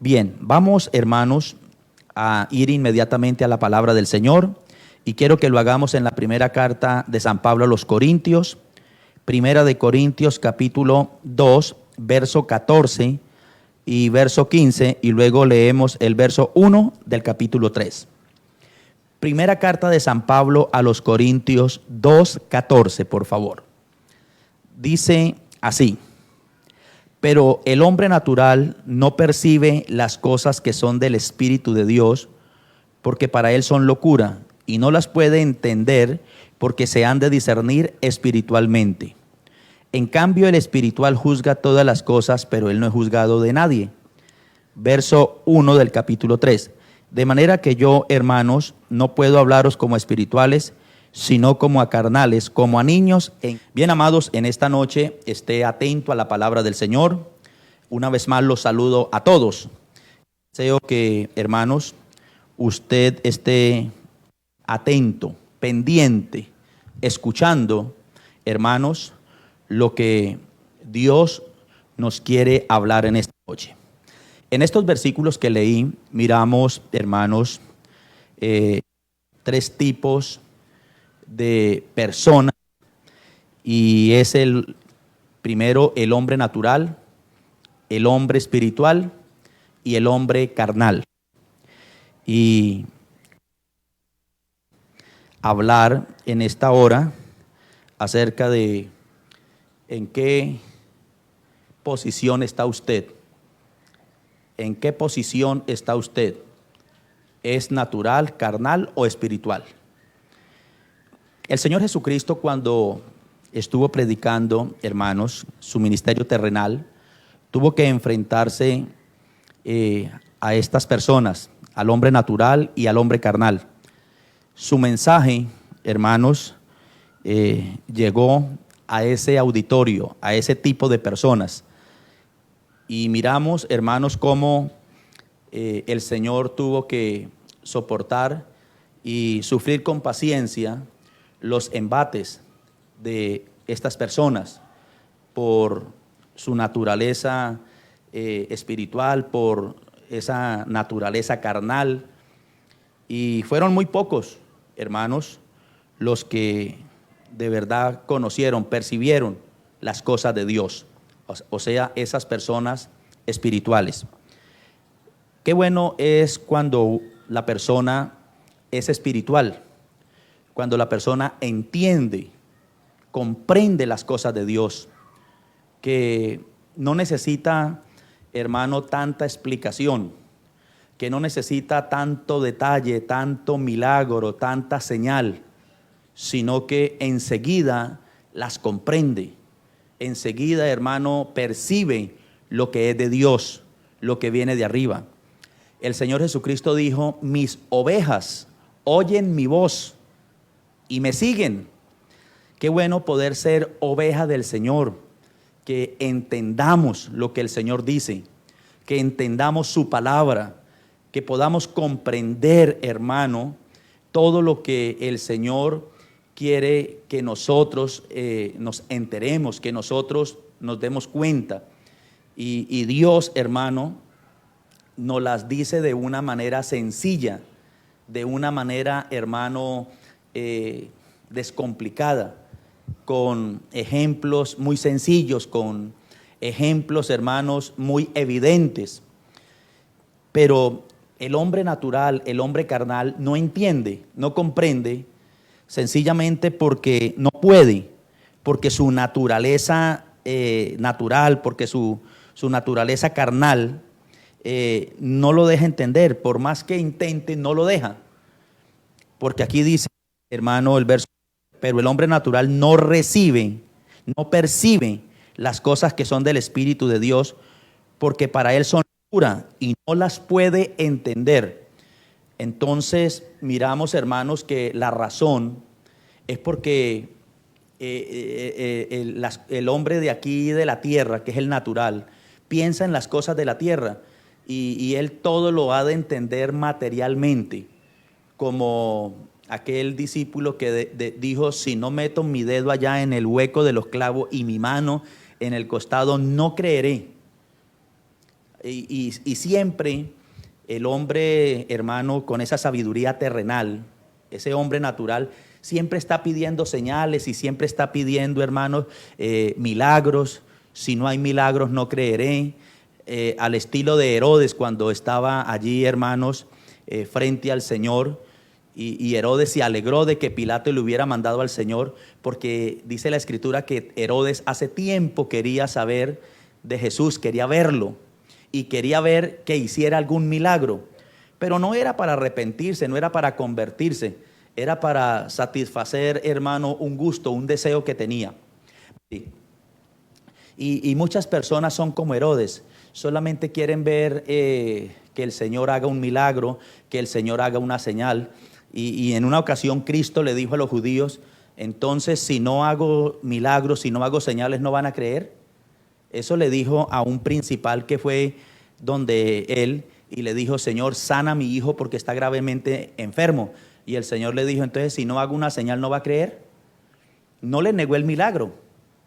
Bien, vamos, hermanos, a ir inmediatamente a la palabra del Señor, y quiero que lo hagamos en la primera carta de San Pablo a los Corintios, primera de Corintios capítulo 2, verso 14 y verso 15, y luego leemos el verso 1 del capítulo 3. Primera carta de San Pablo a los Corintios 2, 14, por favor. Dice así: pero el hombre natural no percibe las cosas que son del Espíritu de Dios, porque para él son locura, y no las puede entender porque se han de discernir espiritualmente. En cambio, el espiritual juzga todas las cosas, pero él no es juzgado de nadie. Verso 1 del capítulo 3. De manera que yo, hermanos, no puedo hablaros como espirituales, sino como a carnales, como a niños. Bien, amados, en esta noche esté atento a la palabra del Señor. Una vez más los saludo a todos. Deseo que, hermanos, usted esté atento, pendiente, escuchando, hermanos, lo que Dios nos quiere hablar en esta noche. En estos versículos que leí, miramos, hermanos, tres tipos de personas, y es el primero, el hombre natural, el hombre espiritual y el hombre carnal. Y hablar en esta hora acerca de en qué posición está usted. ¿En qué posición está usted? ¿Es natural, carnal o espiritual? El Señor Jesucristo, cuando estuvo predicando, hermanos, su ministerio terrenal, tuvo que enfrentarse a estas personas, al hombre natural y al hombre carnal. Su mensaje, hermanos, llegó a ese auditorio, a ese tipo de personas. Y miramos, hermanos, cómo el Señor tuvo que soportar y sufrir con paciencia los embates de estas personas por su naturaleza espiritual, por esa naturaleza carnal. Y fueron muy pocos, hermanos, los que de verdad conocieron, percibieron las cosas de Dios, o sea, esas personas espirituales. Qué bueno es cuando la persona es espiritual, cuando la persona entiende, comprende las cosas de Dios, que no necesita, hermano, tanta explicación, que no necesita tanto detalle, tanto milagro, tanta señal, sino que enseguida las comprende, enseguida, hermano, percibe lo que es de Dios, lo que viene de arriba. El Señor Jesucristo dijo: mis ovejas oyen mi voz y me siguen. Qué bueno poder ser oveja del Señor, que entendamos lo que el Señor dice, que entendamos su palabra, que podamos comprender, hermano, todo lo que el Señor quiere que nosotros nos enteremos, que nosotros nos demos cuenta. Y Dios, hermano, nos las dice de una manera sencilla, de una manera, hermano, descomplicada, con ejemplos muy sencillos, con ejemplos, hermanos, muy evidentes. Pero el hombre natural, el hombre carnal, no entiende, no comprende, sencillamente porque no puede, porque su naturaleza natural, porque su naturaleza carnal no lo deja entender. Por más que intente, no lo deja. Porque aquí dice, hermano, el verso: pero el hombre natural no recibe, no percibe las cosas que son del Espíritu de Dios, porque para él son locura y no las puede entender. Entonces miramos, hermanos, que la razón es porque el hombre de aquí de la tierra, que es el natural, piensa en las cosas de la tierra, y él todo lo ha de entender materialmente, como aquel discípulo que dijo: si no meto mi dedo allá en el hueco de los clavos y mi mano en el costado, no creeré. Y siempre el hombre, hermano, con esa sabiduría terrenal, ese hombre natural, siempre está pidiendo señales y siempre está pidiendo, hermanos, milagros. Si no hay milagros, no creeré. Al estilo de Herodes cuando estaba allí, hermanos, frente al Señor. Y Herodes se alegró de que Pilato le hubiera mandado al Señor, porque dice la Escritura que Herodes hace tiempo quería saber de Jesús, quería verlo y quería ver que hiciera algún milagro. Pero no era para arrepentirse, no era para convertirse, era para satisfacer, hermano, un gusto, un deseo que tenía. Y muchas personas son como Herodes, solamente quieren ver que el Señor haga un milagro, que el Señor haga una señal. Y en una ocasión Cristo le dijo a los judíos, entonces si no hago milagros, si no hago señales, ¿no van a creer? Eso le dijo a un principal que fue donde él y le dijo, Señor, sana a mi hijo porque está gravemente enfermo. Y el Señor le dijo, entonces si no hago una señal, ¿no va a creer? No le negó el milagro.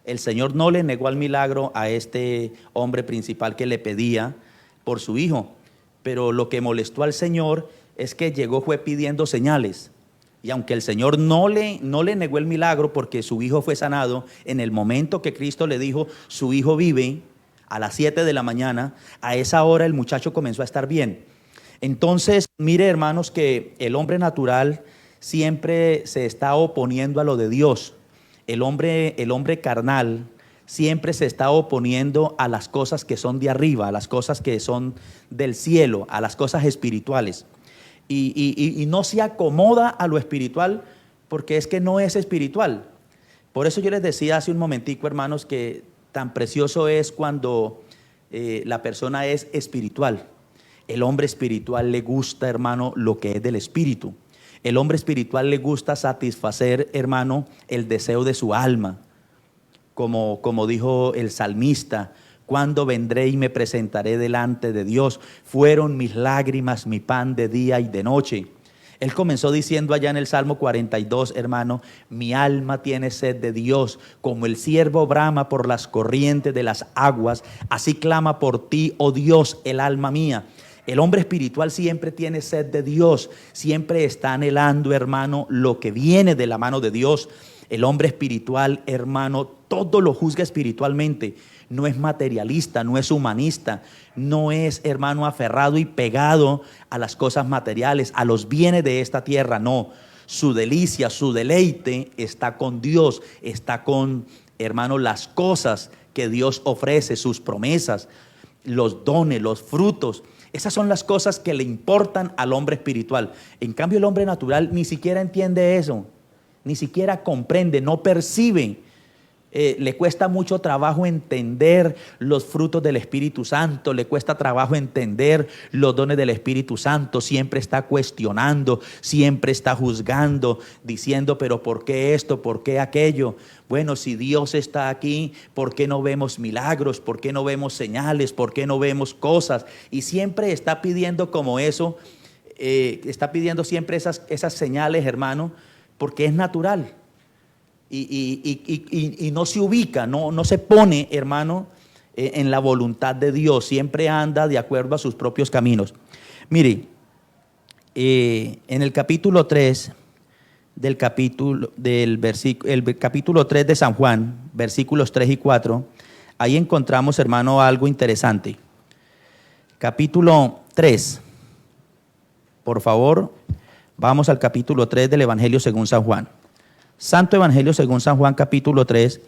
El Señor no le negó el milagro a este hombre principal que le pedía por su hijo. Pero lo que molestó al Señor es que llegó, fue pidiendo señales. Y aunque el Señor no le negó el milagro porque su hijo fue sanado, en el momento que Cristo le dijo, su hijo vive, a las 7 de la mañana, a esa hora el muchacho comenzó a estar bien. Entonces, mire, hermanos, que el hombre natural siempre se está oponiendo a lo de Dios. El hombre carnal siempre se está oponiendo a las cosas que son de arriba, a las cosas que son del cielo, a las cosas espirituales. Y no se acomoda a lo espiritual porque es que no es espiritual. Por eso yo les decía hace un momentico, hermanos, que tan precioso es cuando la persona es espiritual. El hombre espiritual le gusta, hermano, lo que es del espíritu. El hombre espiritual le gusta satisfacer, hermano, el deseo de su alma. Como dijo el salmista, ¿cuándo vendré y me presentaré delante de Dios? Fueron mis lágrimas mi pan de día y de noche. Él comenzó diciendo allá en el Salmo 42, hermano, mi alma tiene sed de Dios, como el ciervo brama por las corrientes de las aguas, así clama por ti, oh Dios, el alma mía. El hombre espiritual siempre tiene sed de Dios, siempre está anhelando, hermano, lo que viene de la mano de Dios. El hombre espiritual, hermano, todo lo juzga espiritualmente. No es materialista, no es humanista, no es, hermano, aferrado y pegado a las cosas materiales, a los bienes de esta tierra, no. Su delicia, su deleite está con Dios, está con, hermano, las cosas que Dios ofrece, sus promesas, los dones, los frutos. Esas son las cosas que le importan al hombre espiritual. En cambio, el hombre natural ni siquiera entiende eso, ni siquiera comprende, no percibe. Le cuesta mucho trabajo entender los frutos del Espíritu Santo, le cuesta trabajo entender los dones del Espíritu Santo, siempre está cuestionando, siempre está juzgando, diciendo, pero ¿por qué esto? ¿Por qué aquello? Bueno, si Dios está aquí, ¿por qué no vemos milagros? ¿Por qué no vemos señales? ¿Por qué no vemos cosas? Y siempre está pidiendo como eso, está pidiendo siempre esas señales, hermano, porque es natural. Y no se ubica, no se pone, hermano, en la voluntad de Dios. Siempre anda de acuerdo a sus propios caminos. Mire, en el capítulo 3 el capítulo 3 de San Juan, versículos 3 y 4, ahí encontramos, hermano, algo interesante. Capítulo 3, por favor, vamos al capítulo 3 del Evangelio según San Juan. Santo Evangelio según San Juan, capítulo 3,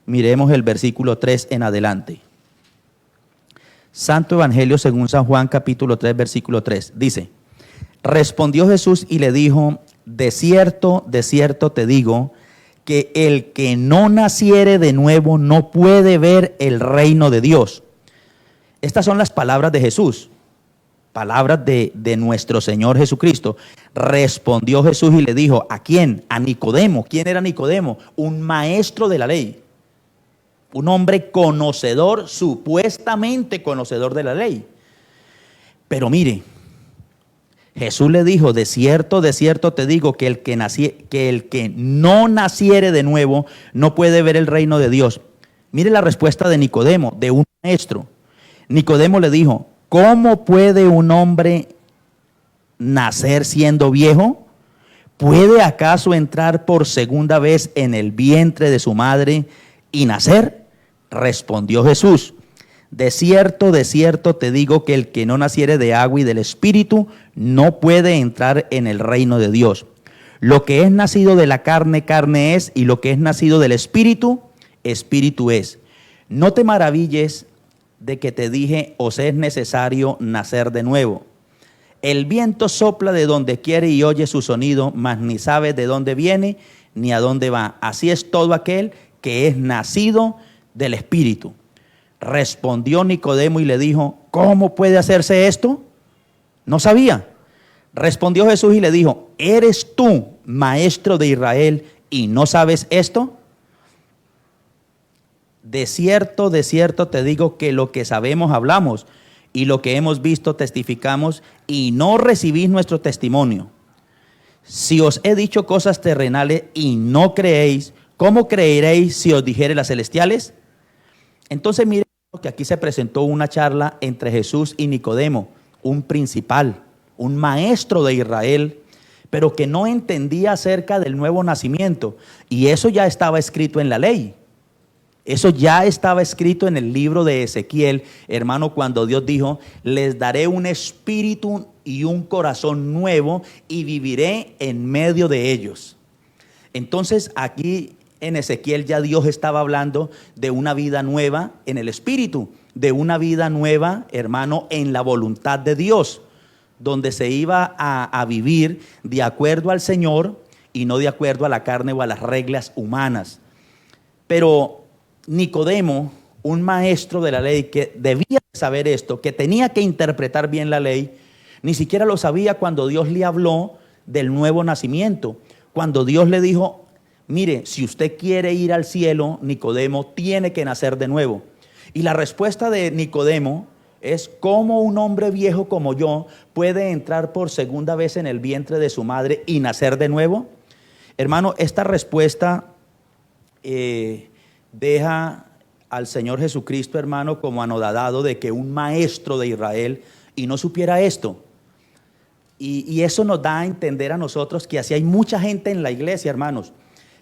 miremos el versículo 3 en adelante. Santo Evangelio según San Juan, capítulo 3, versículo 3, dice: respondió Jesús y le dijo, de cierto te digo, que el que no naciere de nuevo no puede ver el reino de Dios. Estas son las palabras de Jesús. Palabras de nuestro Señor Jesucristo. Respondió Jesús y le dijo, ¿a quién? A Nicodemo. ¿Quién era Nicodemo? Un maestro de la ley, un hombre conocedor, supuestamente conocedor de la ley. Pero mire, Jesús le dijo, de cierto te digo, que el que no naciere de nuevo no puede ver el reino de Dios. Mire la respuesta de Nicodemo, de un maestro. Nicodemo le dijo, ¿cómo puede un hombre nacer siendo viejo? ¿Puede acaso entrar por segunda vez en el vientre de su madre y nacer? Respondió Jesús: de cierto te digo que el que no naciere de agua y del Espíritu no puede entrar en el reino de Dios. Lo que es nacido de la carne, carne es, y lo que es nacido del Espíritu, Espíritu es. No te maravilles de que te dije, os es necesario nacer de nuevo. El viento sopla de donde quiere y oye su sonido, mas ni sabe de dónde viene ni a dónde va. Así es todo aquel que es nacido del Espíritu. Respondió Nicodemo y le dijo: ¿cómo puede hacerse esto? No sabía. Respondió Jesús y le dijo: ¿eres tú maestro de Israel y no sabes esto? De cierto te digo que lo que sabemos hablamos, y lo que hemos visto testificamos, y no recibís nuestro testimonio. Si os he dicho cosas terrenales y no creéis, ¿cómo creeréis si os dijere las celestiales? Entonces miren que aquí se presentó una charla entre Jesús y Nicodemo, un principal, un maestro de Israel, pero que no entendía acerca del nuevo nacimiento. Y eso ya estaba escrito en la ley. Eso ya estaba escrito en el libro de Ezequiel, hermano, cuando Dios dijo: les daré un espíritu y un corazón nuevo y viviré en medio de ellos. Entonces aquí en Ezequiel ya Dios estaba hablando de una vida nueva en el espíritu, de una vida nueva, hermano, en la voluntad de Dios, donde se iba a vivir de acuerdo al Señor y no de acuerdo a la carne o a las reglas humanas. Pero Nicodemo, un maestro de la ley que debía saber esto, que tenía que interpretar bien la ley, ni siquiera lo sabía cuando Dios le habló del nuevo nacimiento. Cuando Dios le dijo: mire, si usted quiere ir al cielo, Nicodemo, tiene que nacer de nuevo. Y la respuesta de Nicodemo es: ¿cómo un hombre viejo como yo puede entrar por segunda vez en el vientre de su madre y nacer de nuevo? Hermano, esta respuesta deja al Señor Jesucristo, hermano, como anodadado de que un maestro de Israel y no supiera esto. Y eso nos da a entender a nosotros que así hay mucha gente en la iglesia, hermanos,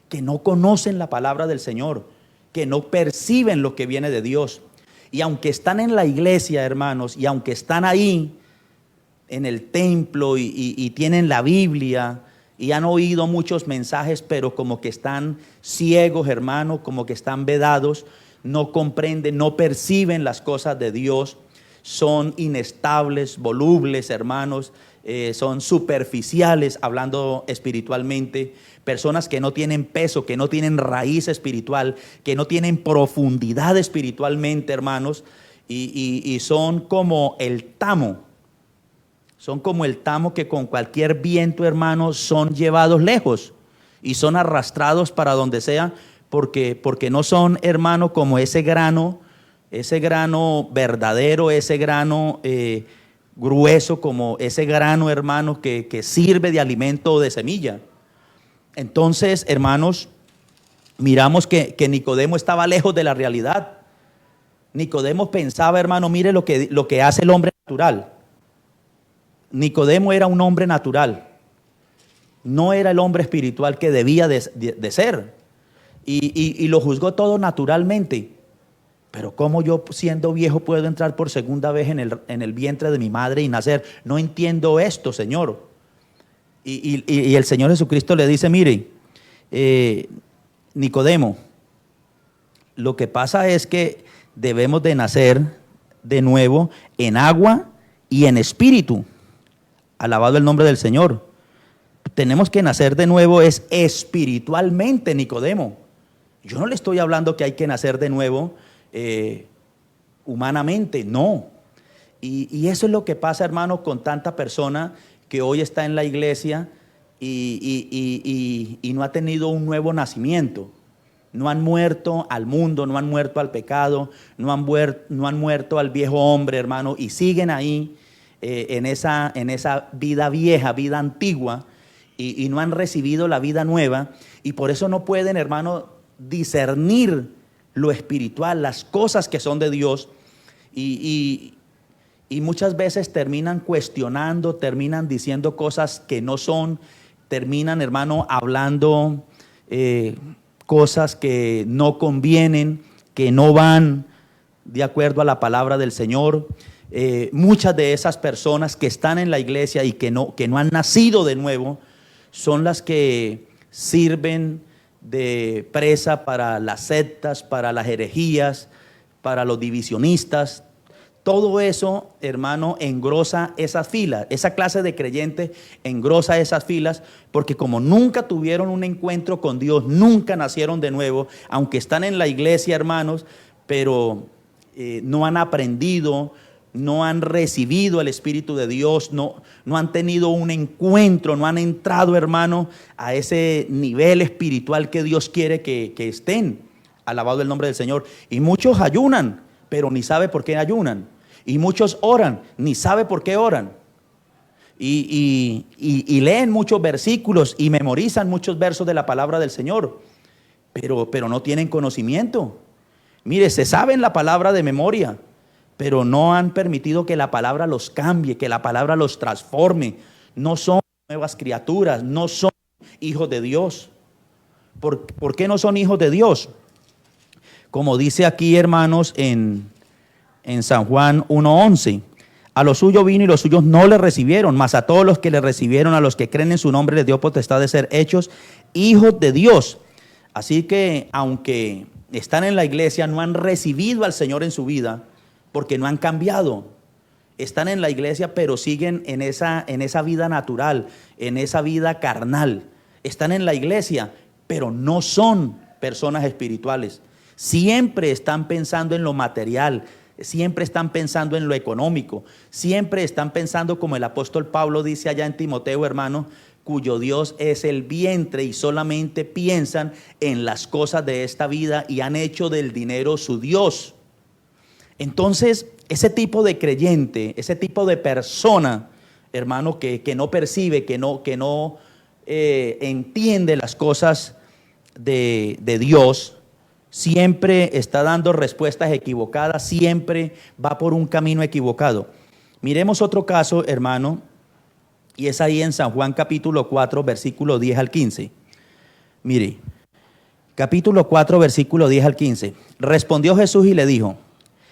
que no conocen la palabra del Señor, que no perciben lo que viene de Dios. Y aunque están en la iglesia, hermanos, y aunque están ahí en el templo y tienen la Biblia y han oído muchos mensajes, pero como que están ciegos, hermano, como que están vedados, no comprenden, no perciben las cosas de Dios, son inestables, volubles, hermanos, son superficiales, hablando espiritualmente, personas que no tienen peso, que no tienen raíz espiritual, que no tienen profundidad espiritualmente, hermanos, y son como el tamo. Son como el tamo que con cualquier viento, hermanos, son llevados lejos y son arrastrados para donde sea, porque no son, hermano, como ese grano verdadero, ese grano grueso, como ese grano, hermano, que sirve de alimento o de semilla. Entonces, hermanos, miramos que Nicodemo estaba lejos de la realidad. Nicodemo pensaba, hermano, mire lo que hace el hombre natural. Nicodemo era un hombre natural, no era el hombre espiritual que debía de ser, y lo juzgó todo naturalmente. Pero ¿cómo yo, siendo viejo, puedo entrar por segunda vez en el vientre de mi madre y nacer? No entiendo esto, Señor. Y el Señor Jesucristo le dice: mire, Nicodemo, lo que pasa es que debemos de nacer de nuevo en agua y en espíritu. Alabado el nombre del Señor. Tenemos que nacer de nuevo es espiritualmente, Nicodemo. Yo no le estoy hablando que hay que nacer de nuevo humanamente, no. Y eso es lo que pasa, hermano, con tanta persona que hoy está en la iglesia y no ha tenido un nuevo nacimiento. No han muerto al mundo, no han muerto al pecado, no han muerto al viejo hombre, hermano, y siguen ahí en esa vida vieja, vida antigua, y no han recibido la vida nueva, y por eso no pueden, hermano, discernir lo espiritual, las cosas que son de Dios, y y muchas veces terminan cuestionando, terminan diciendo cosas que no son, terminan, hermano, hablando cosas que no convienen, que no van de acuerdo a la palabra del Señor. Muchas de esas personas que están en la iglesia y que no han nacido de nuevo, son las que sirven de presa para las sectas, para las herejías, para los divisionistas. Todo eso, hermano, engrosa esas filas. Esa clase de creyentes engrosa esas filas porque como nunca tuvieron un encuentro con Dios, nunca nacieron de nuevo, aunque están en la iglesia, hermanos, pero no han aprendido, no han recibido el Espíritu de Dios, no han tenido un encuentro, no han entrado, hermano, a ese nivel espiritual que Dios quiere que estén. Alabado el nombre del Señor. Y muchos ayunan, pero ni sabe por qué ayunan. Y muchos oran, ni sabe por qué oran. Y leen muchos versículos y memorizan muchos versos de la palabra del Señor, pero no tienen conocimiento. Mire, se saben la palabra de memoria, pero no han permitido que la palabra los cambie, que la palabra los transforme. No son nuevas criaturas, no son hijos de Dios. ¿Por qué no son hijos de Dios? Como dice aquí, hermanos, en San Juan 1:11, a los suyos vino y los suyos no le recibieron, mas a todos los que le recibieron, a los que creen en su nombre, les dio potestad de ser hechos hijos de Dios. Así que aunque están en la iglesia, no han recibido al Señor en su vida, porque no han cambiado. Están en la iglesia, pero siguen en esa vida natural, en esa vida carnal. Están en la iglesia, pero no son personas espirituales. Siempre están pensando en lo material, siempre están pensando en lo económico, siempre están pensando como el apóstol Pablo dice allá en Timoteo, hermano, cuyo Dios es el vientre, y solamente piensan en las cosas de esta vida y han hecho del dinero su Dios. Entonces, ese tipo de creyente, ese tipo de persona, hermano, que no percibe, que no entiende las cosas de Dios, siempre está dando respuestas equivocadas, siempre va por un camino equivocado. Miremos otro caso, hermano, y es ahí en San Juan capítulo 4, versículo 10 al 15. Mire, capítulo 4, versículo 10 al 15. Respondió Jesús y le dijo: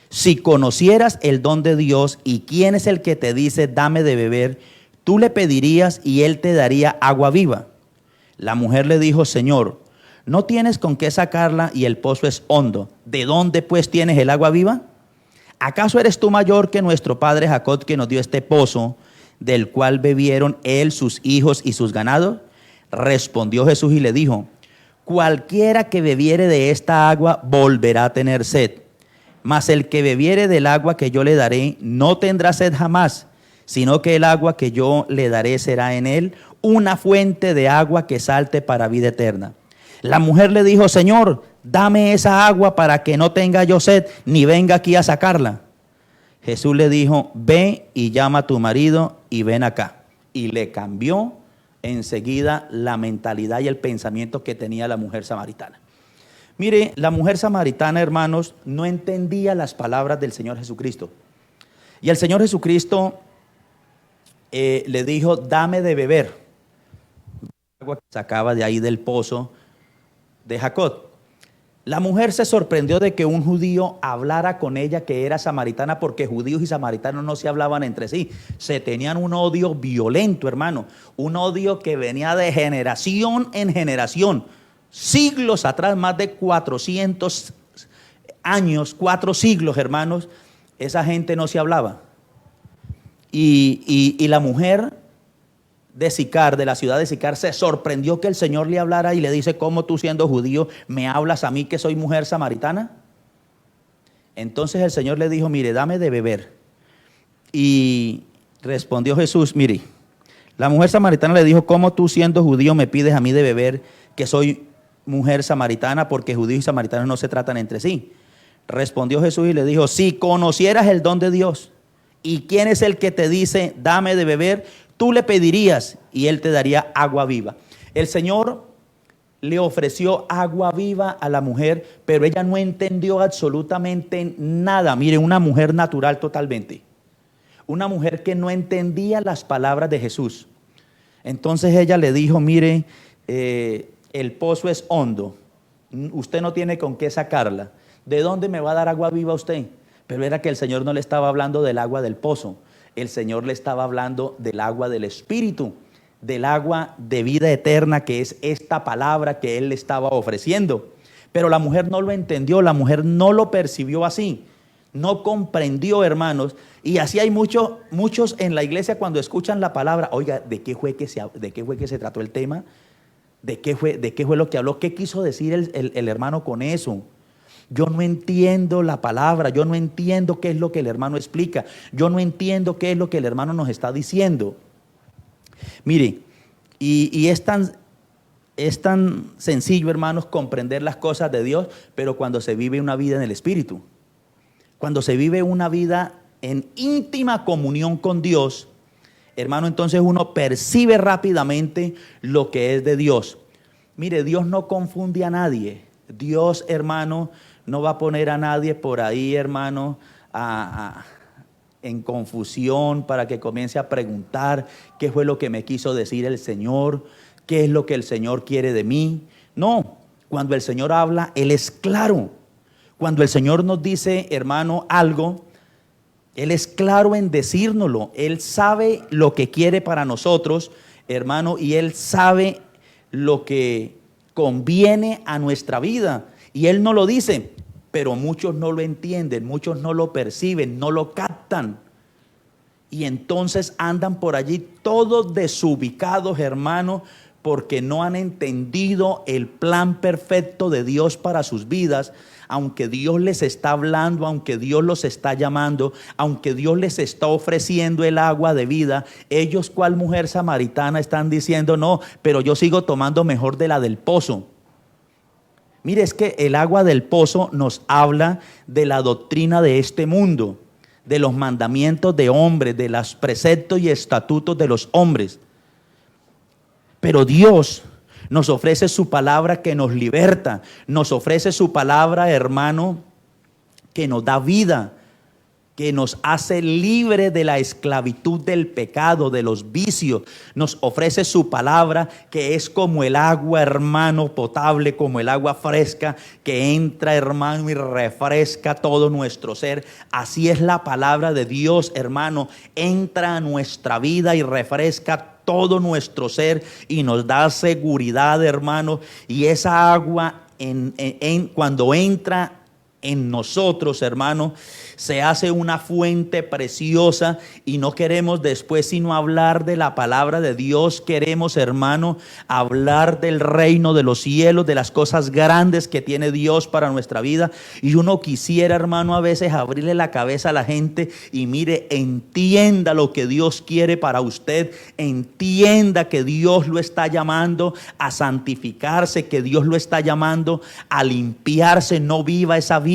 si conocieras el don de Dios y quién es el que te dice dame de beber, tú le pedirías y él te daría agua viva. La mujer le dijo: Señor, no tienes con qué sacarla y el pozo es hondo. ¿De dónde pues tienes el agua viva? ¿Acaso eres tú mayor que nuestro padre Jacob, que nos dio este pozo, del cual bebieron él, sus hijos y sus ganados? Respondió Jesús y le dijo: cualquiera que bebiere de esta agua volverá a tener sed. Mas el que bebiere del agua que yo le daré no tendrá sed jamás, sino que el agua que yo le daré será en él una fuente de agua que salte para vida eterna. La mujer le dijo: Señor, dame esa agua para que no tenga yo sed, ni venga aquí a sacarla. Jesús le dijo: ve y llama a tu marido y ven acá. Y le cambió enseguida la mentalidad y el pensamiento que tenía la mujer samaritana. Mire, la mujer samaritana, hermanos, no entendía las palabras del Señor Jesucristo. Y el Señor Jesucristo le dijo: dame de beber. Agua que sacaba de ahí del pozo de Jacob. La mujer se sorprendió de que un judío hablara con ella, que era samaritana, porque judíos y samaritanos no se hablaban entre sí. Se tenían un odio violento, hermano. Un odio que venía de generación en generación. Siglos atrás, más de 400 años, 4 siglos, hermanos, esa gente no se hablaba. Y la mujer de Sicar, de la ciudad de Sicar, se sorprendió que el Señor le hablara y le dice: ¿cómo tú, siendo judío, me hablas a mí que soy mujer samaritana? Entonces el Señor le dijo: mire, dame de beber. Y respondió Jesús: mire, la mujer samaritana le dijo: ¿cómo tú, siendo judío, me pides a mí de beber, que soy mujer samaritana? Porque judíos y samaritanos no se tratan entre sí. Respondió Jesús y le dijo: si conocieras el don de Dios y quién es el que te dice dame de beber, tú le pedirías y él te daría agua viva. El Señor le ofreció agua viva a la mujer, pero ella no entendió absolutamente nada. Mire, una mujer natural totalmente. una mujer que no entendía las palabras de Jesús. Entonces ella le dijo, mire, el pozo es hondo, usted no tiene con qué sacarla. ¿De dónde me va a dar agua viva usted? Pero era que el Señor no le estaba hablando del agua del pozo, el Señor le estaba hablando del agua del Espíritu, del agua de vida eterna, que es esta palabra que Él le estaba ofreciendo. Pero la mujer no lo entendió, la mujer no lo percibió así, no comprendió, hermanos. Y así hay muchos en la iglesia cuando escuchan la palabra, oiga, ¿de qué fue que se trató el tema? ¿De qué fue lo que habló? ¿Qué quiso decir el hermano con eso? Yo no entiendo la palabra, yo no entiendo qué es lo que el hermano explica, yo no entiendo qué es lo que el hermano nos está diciendo. Mire, y es tan sencillo, hermanos, comprender las cosas de Dios, pero cuando se vive una vida en el Espíritu, cuando se vive una vida en íntima comunión con Dios, hermano, entonces uno percibe rápidamente lo que es de Dios. Mire, Dios no confunde a nadie. Dios, hermano, no va a poner a nadie por ahí, hermano, en confusión para que comience a preguntar qué fue lo que me quiso decir el Señor, qué es lo que el Señor quiere de mí. No, cuando el Señor habla, Él es claro. Cuando el Señor nos dice, hermano, algo, Él es claro en decírnoslo. Él sabe lo que quiere para nosotros, hermano, y Él sabe lo que conviene a nuestra vida. Y Él no lo dice, pero muchos no lo entienden, muchos no lo perciben, no lo captan. Y entonces andan por allí todos desubicados, hermano, porque no han entendido el plan perfecto de Dios para sus vidas. Aunque Dios les está hablando, aunque Dios los está llamando, aunque Dios les está ofreciendo el agua de vida, ellos, cual mujer samaritana, están diciendo, no, pero yo sigo tomando mejor de la del pozo. Mire, es que el agua del pozo nos habla de la doctrina de este mundo, de los mandamientos de hombres, de los preceptos y estatutos de los hombres. Pero Dios nos ofrece su palabra que nos liberta, nos ofrece su palabra, hermano, que nos da vida, que nos hace libre de la esclavitud del pecado, de los vicios. Nos ofrece su palabra que es como el agua, hermano, potable, como el agua fresca que entra, hermano, y refresca todo nuestro ser. Así es la palabra de Dios, hermano, entra a nuestra vida y refresca todo nuestro ser y nos da seguridad, hermano. Y esa agua cuando entra en nosotros, hermano, se hace una fuente preciosa, y no queremos después sino hablar de la palabra de Dios. Queremos, hermano, hablar del reino de los cielos, de las cosas grandes que tiene Dios para nuestra vida. Y uno quisiera, hermano, a veces abrirle la cabeza a la gente y mire, entienda lo que Dios quiere para usted, entienda que Dios lo está llamando a santificarse, que Dios lo está llamando a limpiarse. No viva esa vida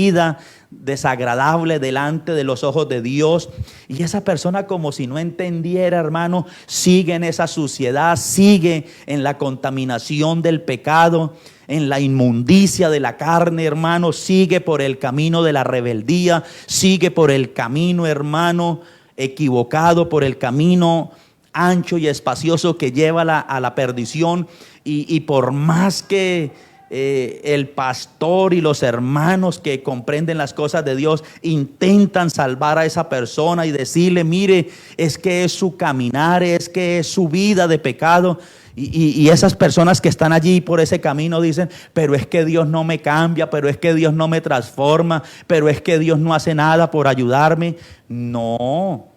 desagradable delante de los ojos de Dios. Y esa persona, como si no entendiera, hermano, sigue en esa suciedad, sigue en la contaminación del pecado, en la inmundicia de la carne, hermano, sigue por el camino de la rebeldía, sigue por el camino, hermano, equivocado, por el camino ancho y espacioso que lleva a la perdición. Y por más que el pastor y los hermanos que comprenden las cosas de Dios intentan salvar a esa persona y decirle, mire, es que es su caminar, es que es su vida de pecado. Y esas personas que están allí por ese camino dicen, pero es que Dios no me cambia, pero es que Dios no me transforma, pero es que Dios no hace nada por ayudarme. No.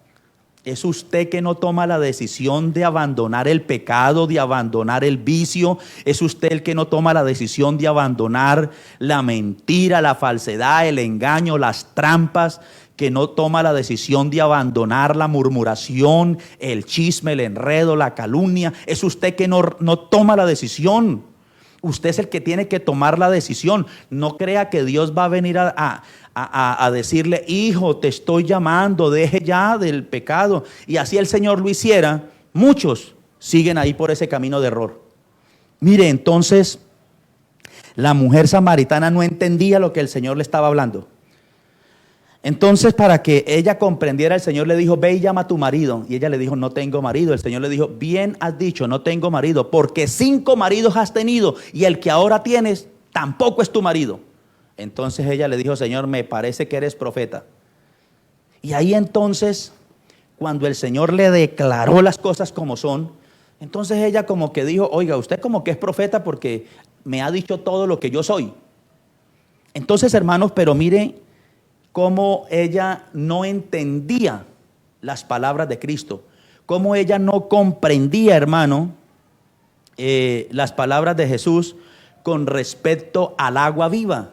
Es usted que no toma la decisión de abandonar el pecado, de abandonar el vicio. Es usted el que no toma la decisión de abandonar la mentira, la falsedad, el engaño, las trampas. Que no toma la decisión de abandonar la murmuración, el chisme, el enredo, la calumnia. Es usted que no toma la decisión. Usted es el que tiene que tomar la decisión. No crea que Dios va a venir a decirle, hijo, te estoy llamando, deje ya del pecado. Y así el Señor lo hiciera, muchos siguen ahí por ese camino de error. Mire, entonces, la mujer samaritana no entendía lo que el Señor le estaba hablando. Entonces, para que ella comprendiera, el Señor le dijo, ve y llama a tu marido. Y ella le dijo, no tengo marido. El Señor le dijo, bien has dicho, no tengo marido, porque 5 maridos has tenido y el que ahora tienes tampoco es tu marido. Entonces ella le dijo, Señor, me parece que eres profeta. Y ahí entonces, cuando el Señor le declaró las cosas como son, entonces ella como que dijo, oiga, usted como que es profeta porque me ha dicho todo lo que yo soy. Entonces, hermanos, pero mire cómo ella no entendía las palabras de Cristo, cómo ella no comprendía, hermano, las palabras de Jesús con respecto al agua viva.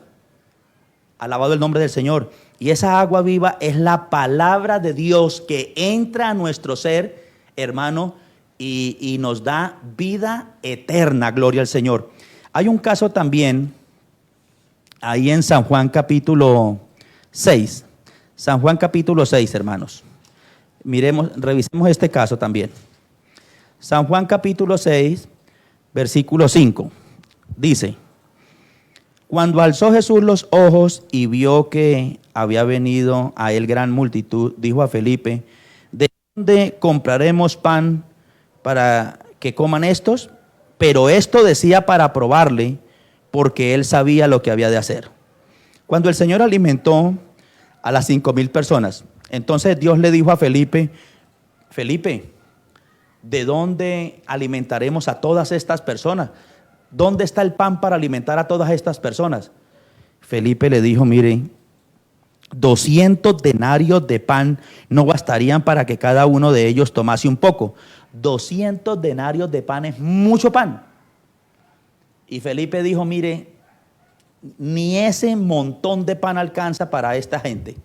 Alabado el nombre del Señor. Y esa agua viva es la palabra de Dios que entra a nuestro ser, hermano, y nos da vida eterna. Gloria al Señor. Hay un caso también ahí en San Juan capítulo 6. San Juan capítulo 6, hermanos. Revisemos este caso también. San Juan capítulo 6, versículo 5. Dice: cuando alzó Jesús los ojos y vio que había venido a él gran multitud, dijo a Felipe, ¿de dónde compraremos pan para que coman estos? Pero esto decía para probarle, porque él sabía lo que había de hacer. Cuando el Señor alimentó a las 5,000 personas, entonces Dios le dijo a Felipe, Felipe, ¿de dónde alimentaremos a todas estas personas? ¿Dónde está el pan para alimentar a todas estas personas? Felipe le dijo, mire, 200 denarios de pan no bastarían para que cada uno de ellos tomase un poco. 200 denarios de pan es mucho pan. Y Felipe dijo, mire, ni ese montón de pan alcanza para esta gente.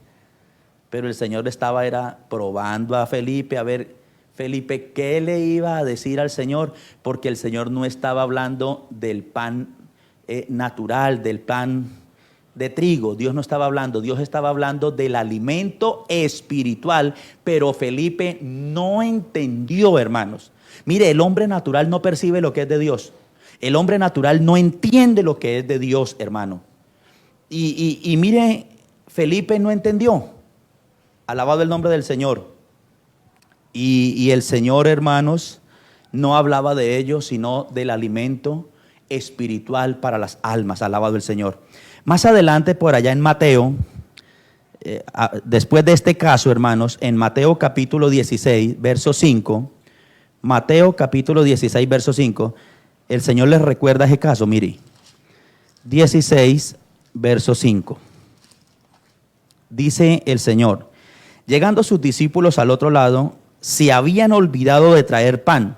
Pero el Señor le estaba probando a Felipe, a ver, Felipe, ¿qué le iba a decir al Señor? Porque el Señor no estaba hablando del pan natural, del pan de trigo. Dios no estaba hablando, Dios estaba hablando del alimento espiritual. Pero Felipe no entendió, hermanos. Mire, el hombre natural no percibe lo que es de Dios. El hombre natural no entiende lo que es de Dios, hermano. Y mire, Felipe no entendió. Alabado el nombre del Señor. Y el Señor, hermanos, no hablaba de ello, sino del alimento espiritual para las almas. Alabado el Señor. Más adelante, por allá en Mateo, después de este caso, hermanos, en Mateo capítulo 16, verso 5, Mateo capítulo 16, verso 5, el Señor les recuerda ese caso, mire, 16, verso 5. Dice el Señor, llegando sus discípulos al otro lado, se habían olvidado de traer pan.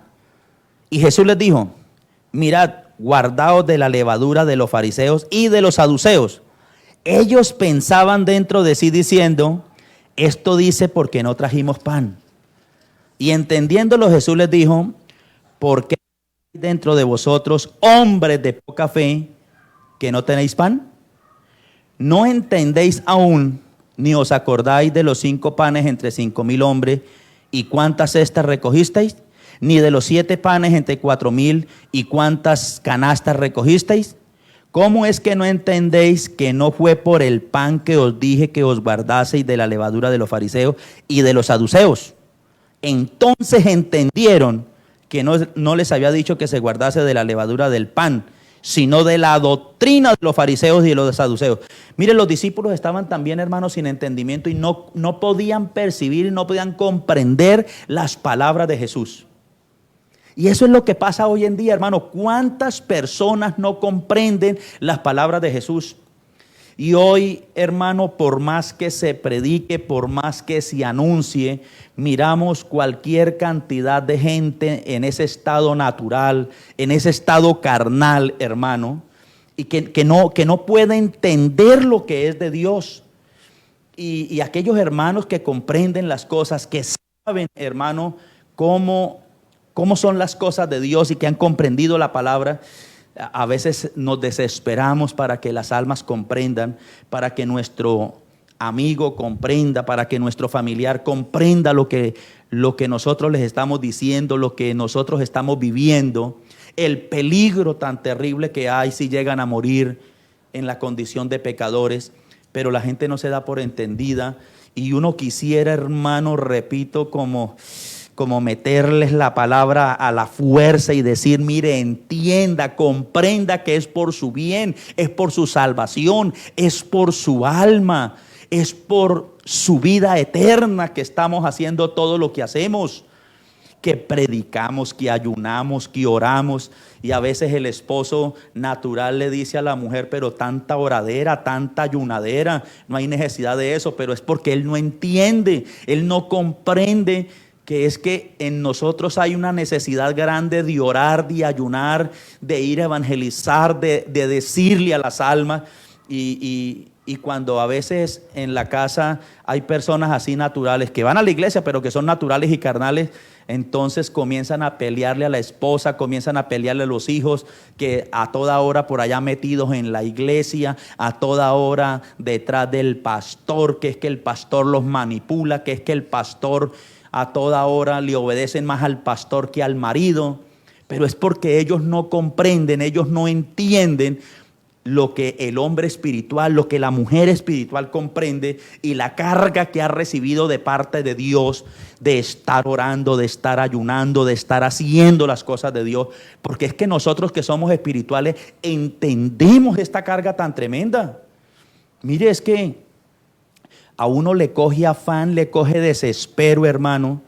Y Jesús les dijo, mirad, guardaos de la levadura de los fariseos y de los saduceos. Ellos pensaban dentro de sí diciendo, esto dice porque no trajimos pan. Y entendiéndolo Jesús les dijo, ¿por qué hay dentro de vosotros, hombres de poca fe, que no tenéis pan? ¿No entendéis aún, ni os acordáis de los 5 panes entre 5,000 hombres, y cuántas cestas recogisteis? Ni de los 7 panes entre 4,000, y cuántas canastas recogisteis. ¿Cómo es que no entendéis que no fue por el pan que os dije que os guardaseis de la levadura de los fariseos y de los saduceos? Entonces entendieron que no les había dicho que se guardase de la levadura del pan, sino de la doctrina de los fariseos y de los saduceos. Miren, los discípulos estaban también, hermanos, sin entendimiento y no podían percibir, no podían comprender las palabras de Jesús. Y eso es lo que pasa hoy en día, hermano. ¿Cuántas personas no comprenden las palabras de Jesús? Y hoy, hermano, por más que se predique, por más que se anuncie, miramos cualquier cantidad de gente en ese estado natural, en ese estado carnal, hermano, y que no puede entender lo que es de Dios. Y aquellos hermanos que comprenden las cosas, que saben, hermano, cómo son las cosas de Dios y que han comprendido la palabra, a veces nos desesperamos para que las almas comprendan, para que nuestro amigo comprenda, para que nuestro familiar comprenda lo que nosotros les estamos diciendo, lo que nosotros estamos viviendo, el peligro tan terrible que hay si llegan a morir en la condición de pecadores. pero la gente no se da por entendida. Y uno quisiera, hermano, repito, como meterles la palabra a la fuerza y decir, mire, entienda, comprenda que es por su bien, es por su salvación, es por su alma, es por su vida eterna que estamos haciendo todo lo que hacemos, que predicamos, que ayunamos, que oramos. Y a veces el esposo natural le dice a la mujer, pero tanta oradera, tanta ayunadera, no hay necesidad de eso, pero es porque él no entiende, él no comprende que es que en nosotros hay una necesidad grande de orar, de ayunar, de ir a evangelizar, de decirle a las almas. Y cuando a veces en la casa hay personas así naturales, que van a la iglesia pero que son naturales y carnales, entonces comienzan a pelearle a la esposa, comienzan a pelearle a los hijos, que a toda hora por allá metidos en la iglesia, a toda hora detrás del pastor, que es que el pastor los manipula, que es que el pastor a toda hora le obedecen más al pastor que al marido. Pero es porque ellos no comprenden, ellos no entienden lo que el hombre espiritual, lo que la mujer espiritual comprende, y la carga que ha recibido de parte de Dios, de estar orando, de estar ayunando, de estar haciendo las cosas de Dios. Porque es que nosotros que somos espirituales entendemos esta carga tan tremenda. Mire, es que a uno le coge afán, le coge desespero, hermano.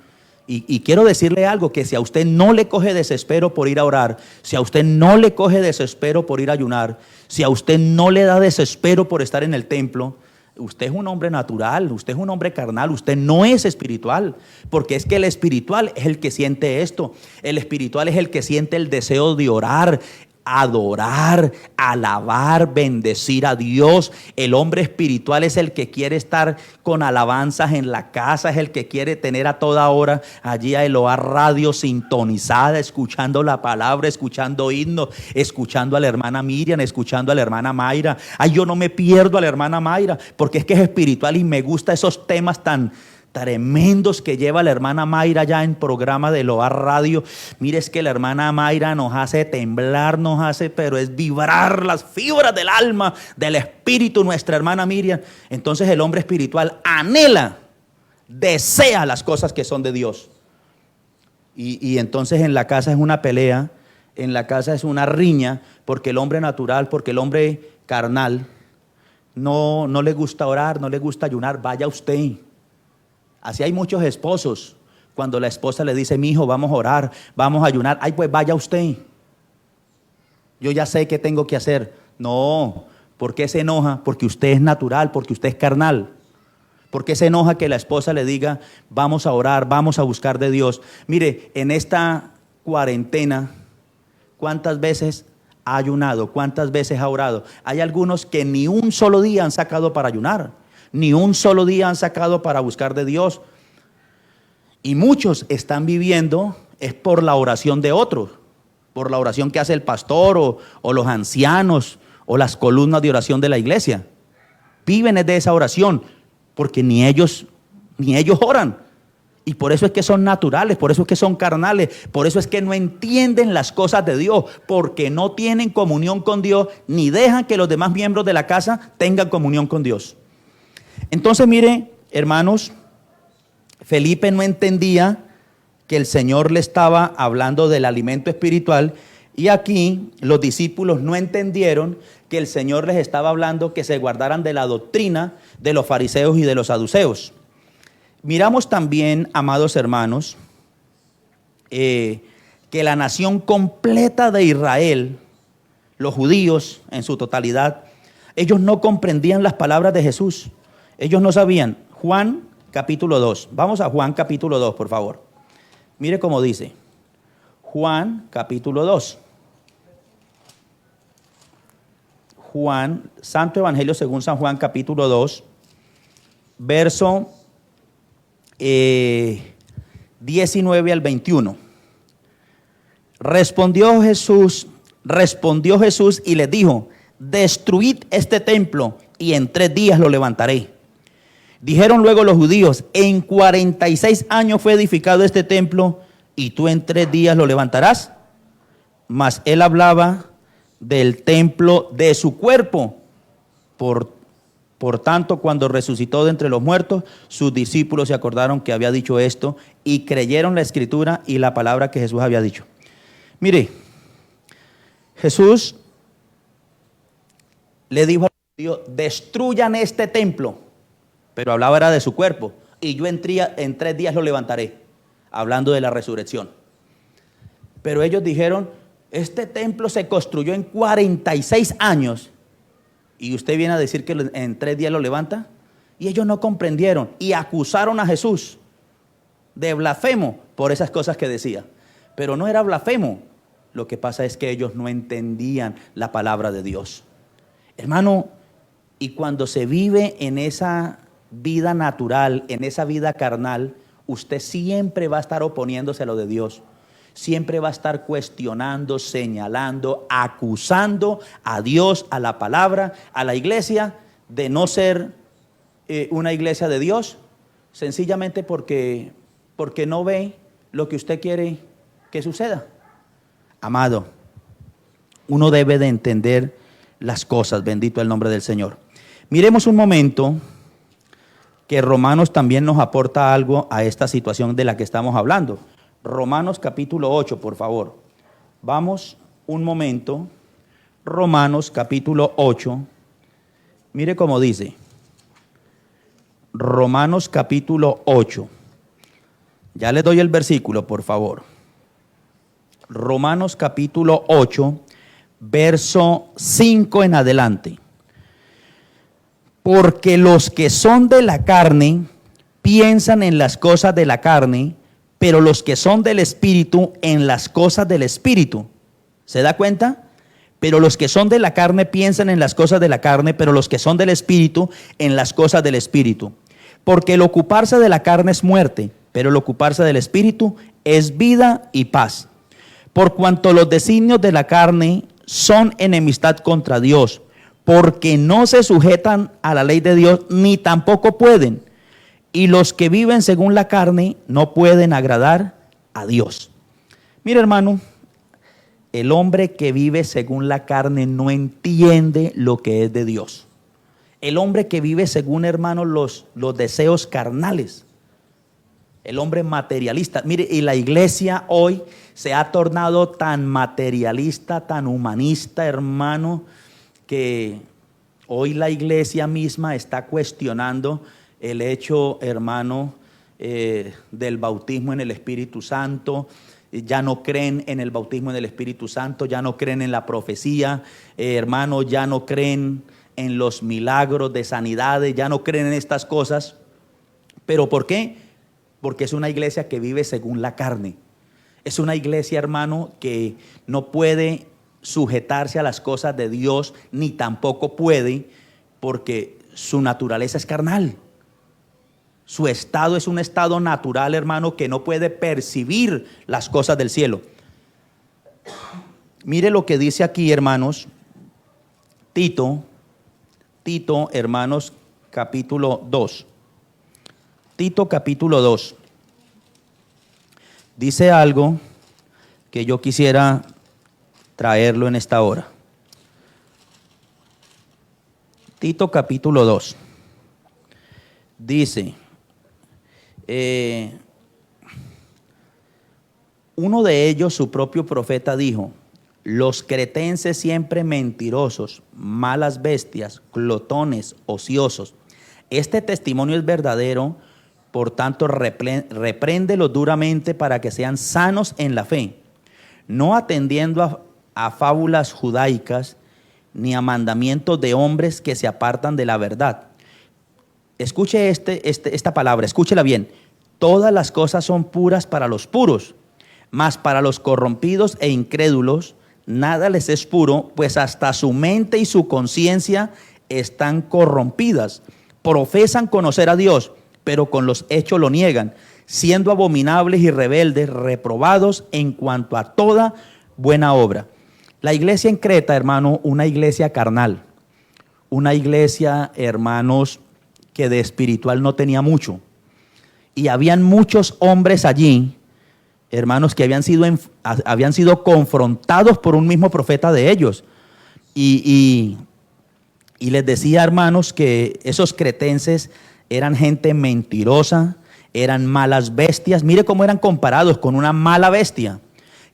Y quiero decirle algo, que si a usted no le coge desespero por ir a orar, si a usted no le coge desespero por ir a ayunar, si a usted no le da desespero por estar en el templo, usted es un hombre natural, usted es un hombre carnal, usted no es espiritual. Porque es que el espiritual es el que siente esto, el espiritual es el que siente el deseo de orar, adorar, alabar, bendecir a Dios. El hombre espiritual es el que quiere estar con alabanzas en la casa, es el que quiere tener a toda hora allí a Eloa Radio sintonizada, escuchando la palabra, escuchando himnos, escuchando a la hermana Miriam, escuchando a la hermana Mayra. Ay, yo no me pierdo a la hermana Mayra, porque es que es espiritual y me gusta esos temas tan tremendos que lleva la hermana Mayra ya en programa de Eloa Radio. Mire, es que la hermana Mayra nos hace temblar, nos hace, pero es vibrar las fibras del alma, del espíritu, nuestra hermana Miriam. Entonces el hombre espiritual anhela, desea las cosas que son de Dios. Y entonces en la casa es una pelea, en la casa es una riña, porque el hombre natural, porque el hombre carnal no le gusta orar, no le gusta ayunar. Vaya usted. Así hay muchos esposos, cuando la esposa le dice, mi hijo, vamos a orar, vamos a ayunar. Ay, pues vaya usted, yo ya sé qué tengo que hacer. No, ¿por qué se enoja? Porque usted es natural, porque usted es carnal. ¿Por qué se enoja que la esposa le diga, vamos a orar, vamos a buscar de Dios? Mire, en esta cuarentena, ¿cuántas veces ha ayunado? ¿Cuántas veces ha orado? Hay algunos que ni un solo día han sacado para ayunar, ni un solo día han sacado para buscar de Dios. Y muchos están viviendo es por la oración de otros, por la oración que hace el pastor o los ancianos o las columnas de oración de la iglesia. Viven de esa oración porque ni ellos oran. Y por eso es que son naturales, por eso es que son carnales, por eso es que no entienden las cosas de Dios, porque no tienen comunión con Dios, ni dejan que los demás miembros de la casa tengan comunión con Dios. Entonces, mire, hermanos, Felipe no entendía que el Señor le estaba hablando del alimento espiritual, y aquí los discípulos no entendieron que el Señor les estaba hablando que se guardaran de la doctrina de los fariseos y de los saduceos. Miramos también, amados hermanos, que la nación completa de Israel, los judíos en su totalidad, ellos no comprendían las palabras de Jesús. Ellos no sabían. Juan capítulo 2. Vamos a Juan capítulo 2, por favor. Mire cómo dice. Juan capítulo 2. Juan, Santo Evangelio según San Juan capítulo 2, verso 19 al 21. Respondió Jesús y les dijo, destruid este templo y en 3 días lo levantaré. Dijeron luego los judíos, en 46 años fue edificado este templo y tú en 3 días lo levantarás. Mas él hablaba del templo de su cuerpo. Por Por tanto, cuando resucitó de entre los muertos, sus discípulos se acordaron que había dicho esto y creyeron la escritura y la palabra que Jesús había dicho. Mire, Jesús le dijo a los judíos: destruyan este templo, pero hablaba era de su cuerpo, y yo en 3 días lo levantaré, hablando de la resurrección. Pero ellos dijeron: este templo se construyó en 46 años y usted viene a decir que en 3 días lo levanta. Y ellos no comprendieron y acusaron a Jesús de blasfemo por esas cosas que decía. Pero no era blasfemo. Lo que pasa es que ellos no entendían la palabra de Dios. Hermano, y cuando se vive en esa vida natural, en esa vida carnal, usted siempre va a estar oponiéndose a lo de Dios. Siempre va a estar cuestionando, señalando, acusando a Dios, a la palabra, a la iglesia de no ser una iglesia de Dios, sencillamente porque no ve lo que usted quiere que suceda. Amado, uno debe de entender las cosas, bendito el nombre del Señor. Miremos un momento que Romanos también nos aporta algo a esta situación de la que estamos hablando. Romanos capítulo 8, por favor. Vamos un momento. Romanos capítulo 8. Mire cómo dice. Romanos capítulo 8. Ya le doy el versículo, por favor. Romanos capítulo 8, verso 5 en adelante. Porque los que son de la carne piensan en las cosas de la carne, pero los que son del Espíritu en las cosas del Espíritu. ¿Se da cuenta? Pero los que son de la carne piensan en las cosas de la carne, pero los que son del Espíritu en las cosas del Espíritu. Porque el ocuparse de la carne es muerte, pero el ocuparse del Espíritu es vida y paz. Por cuanto los designios de la carne son enemistad contra Dios, porque no se sujetan a la ley de Dios, ni tampoco pueden. Y los que viven según la carne no pueden agradar a Dios. Mira, hermano, el hombre que vive según la carne no entiende lo que es de Dios. El hombre que vive según, hermano, los deseos carnales. El hombre materialista. Mire, y la iglesia hoy se ha tornado tan materialista, tan humanista, hermano, que hoy la iglesia misma está cuestionando el hecho, hermano, del bautismo en el Espíritu Santo. Ya no creen en el bautismo en el Espíritu Santo, ya no creen en la profecía, hermano, ya no creen en los milagros de sanidades, ya no creen en estas cosas. ¿Pero por qué? Porque es una iglesia que vive según la carne. Es una iglesia, hermano, que no puede sujetarse a las cosas de Dios, ni tampoco puede, porque su naturaleza es carnal. Su estado es un estado natural, hermano, que no puede percibir las cosas del cielo. Mire lo que dice aquí, hermanos, Tito, hermanos, capítulo 2. Tito, capítulo 2. Dice algo que yo quisiera traerlo en esta hora. Tito, capítulo 2. Dice... uno de ellos, su propio profeta, dijo: los cretenses siempre mentirosos, malas bestias, glotones, ociosos. Este testimonio es verdadero, por tanto repréndelos duramente para que sean sanos en la fe, no atendiendo a fábulas judaicas ni a mandamientos de hombres que se apartan de la verdad. Escuche esta palabra, escúchela bien. Todas las cosas son puras para los puros, mas para los corrompidos e incrédulos nada les es puro, pues hasta su mente y su conciencia están corrompidas. Profesan conocer a Dios, pero con los hechos lo niegan, siendo abominables y rebeldes, reprobados en cuanto a toda buena obra. La iglesia en Creta, hermano, una iglesia carnal, una iglesia, hermanos, que de espiritual no tenía mucho. Y habían muchos hombres allí, hermanos, que habían sido confrontados por un mismo profeta de ellos. Y Y les decía, hermanos, que esos cretenses eran gente mentirosa, eran malas bestias. Mire cómo eran comparados con una mala bestia.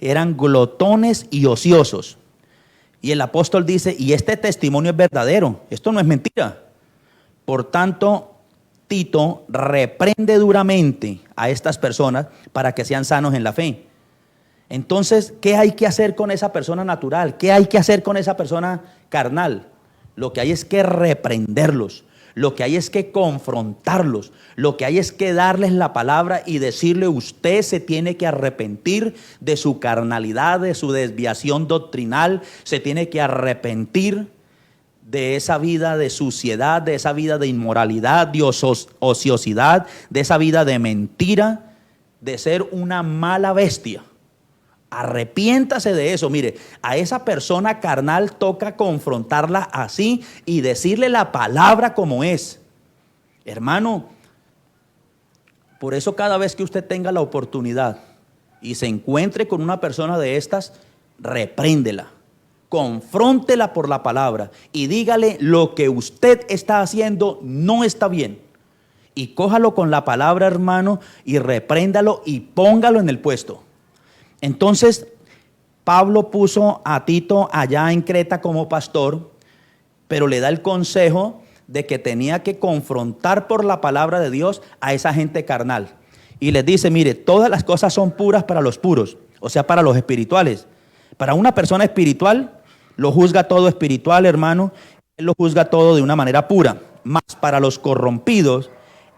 Eran glotones y ociosos. Y el apóstol dice, y este testimonio es verdadero, esto no es mentira. Por tanto, Tito reprende duramente a estas personas para que sean sanos en la fe. Entonces, ¿qué hay que hacer con esa persona natural? ¿Qué hay que hacer con esa persona carnal? Lo que hay es que reprenderlos, lo que hay es que confrontarlos, lo que hay es que darles la palabra y decirle: usted se tiene que arrepentir de su carnalidad, de su desviación doctrinal, se tiene que arrepentir de esa vida de suciedad, de esa vida de inmoralidad, de ociosidad, de esa vida de mentira, de ser una mala bestia. Arrepiéntase de eso. Mire, a esa persona carnal toca confrontarla así y decirle la palabra como es. Hermano, por eso cada vez que usted tenga la oportunidad y se encuentre con una persona de estas, repréndela, confróntela por la palabra y dígale: lo que usted está haciendo no está bien. Y cójalo con la palabra, hermano, y repréndalo y póngalo en el puesto. Entonces, Pablo puso a Tito allá en Creta como pastor, pero le da el consejo de que tenía que confrontar por la palabra de Dios a esa gente carnal. Y les dice: mire, todas las cosas son puras para los puros, o sea, para los espirituales. Para una persona espiritual, lo juzga todo espiritual, hermano. Él lo juzga todo de una manera pura. Mas para los corrompidos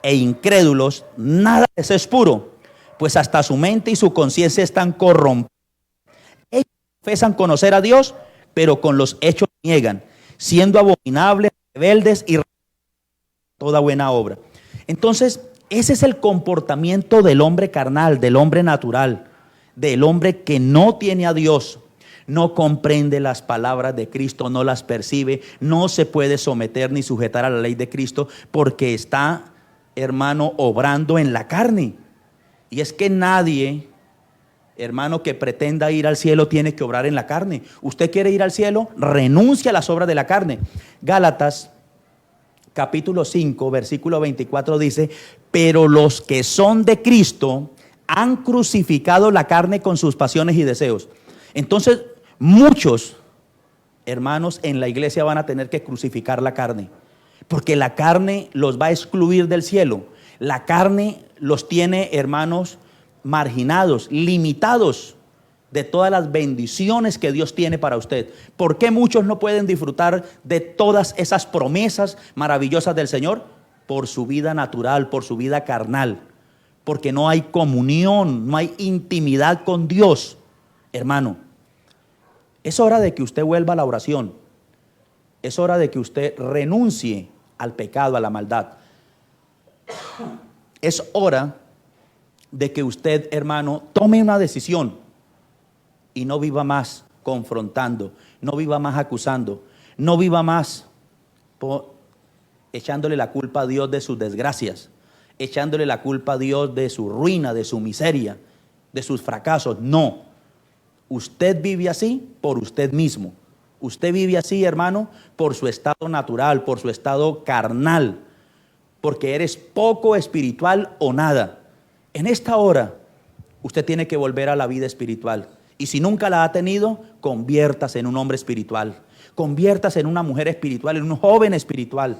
e incrédulos, nada les es puro, pues hasta su mente y su conciencia están corrompidas. Ellos profesan conocer a Dios, pero con los hechos niegan, siendo abominables, rebeldes y toda buena obra. Entonces, ese es el comportamiento del hombre carnal, del hombre natural, del hombre que no tiene a Dios, no comprende las palabras de Cristo, no las percibe, no se puede someter ni sujetar a la ley de Cristo porque está, hermano, obrando en la carne. Y es que nadie, hermano, que pretenda ir al cielo tiene que obrar en la carne. Usted quiere ir al cielo, renuncia a las obras de la carne. Gálatas capítulo 5, versículo 24 dice: pero los que son de Cristo han crucificado la carne con sus pasiones y deseos. Entonces, muchos hermanos en la iglesia van a tener que crucificar la carne, porque la carne los va a excluir del cielo. La carne los tiene, hermanos, marginados, limitados de todas las bendiciones que Dios tiene para usted. ¿Por qué muchos no pueden disfrutar de todas esas promesas maravillosas del Señor? Por su vida natural, por su vida carnal, porque no hay comunión, no hay intimidad con Dios. Hermano, es hora de que usted vuelva a la oración. Es hora de que usted renuncie al pecado, a la maldad. Es hora de que usted, hermano, tome una decisión y no viva más confrontando, no viva más acusando, no viva más echándole la culpa a Dios de sus desgracias, echándole la culpa a Dios de su ruina, de su miseria, de sus fracasos. No, usted vive así por usted mismo. Usted vive así, hermano, por su estado natural, por su estado carnal, porque eres poco espiritual o nada. En esta hora, usted tiene que volver a la vida espiritual. Y si nunca la ha tenido, conviértase en un hombre espiritual. Conviértase en una mujer espiritual, en un joven espiritual.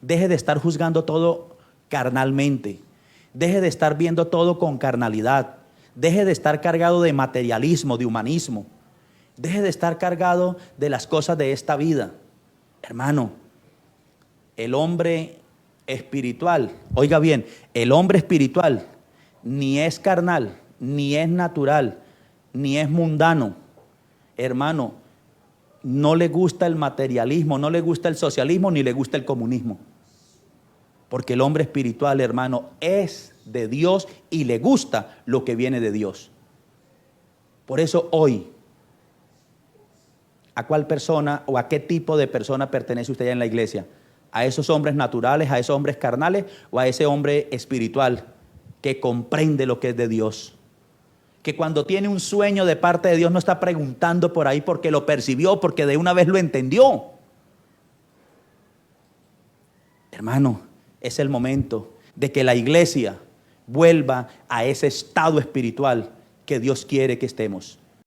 Deje de estar juzgando todo carnalmente. Deje de estar viendo todo con carnalidad. Deje de estar cargado de materialismo, de humanismo. Deje de estar cargado de las cosas de esta vida. Hermano, el hombre espiritual, oiga bien, el hombre espiritual ni es carnal, ni es natural, ni es mundano. Hermano, no le gusta el materialismo, no le gusta el socialismo, ni le gusta el comunismo. Porque el hombre espiritual, hermano, es de Dios y le gusta lo que viene de Dios. Por eso hoy, ¿a cuál persona o a qué tipo de persona pertenece usted ya en la iglesia? ¿A esos hombres naturales, a esos hombres carnales o a ese hombre espiritual que comprende lo que es de Dios? Que cuando tiene un sueño de parte de Dios no está preguntando por ahí porque lo percibió, porque de una vez lo entendió. Hermano, es el momento de que la iglesia vuelva a ese estado espiritual que Dios quiere que estemos.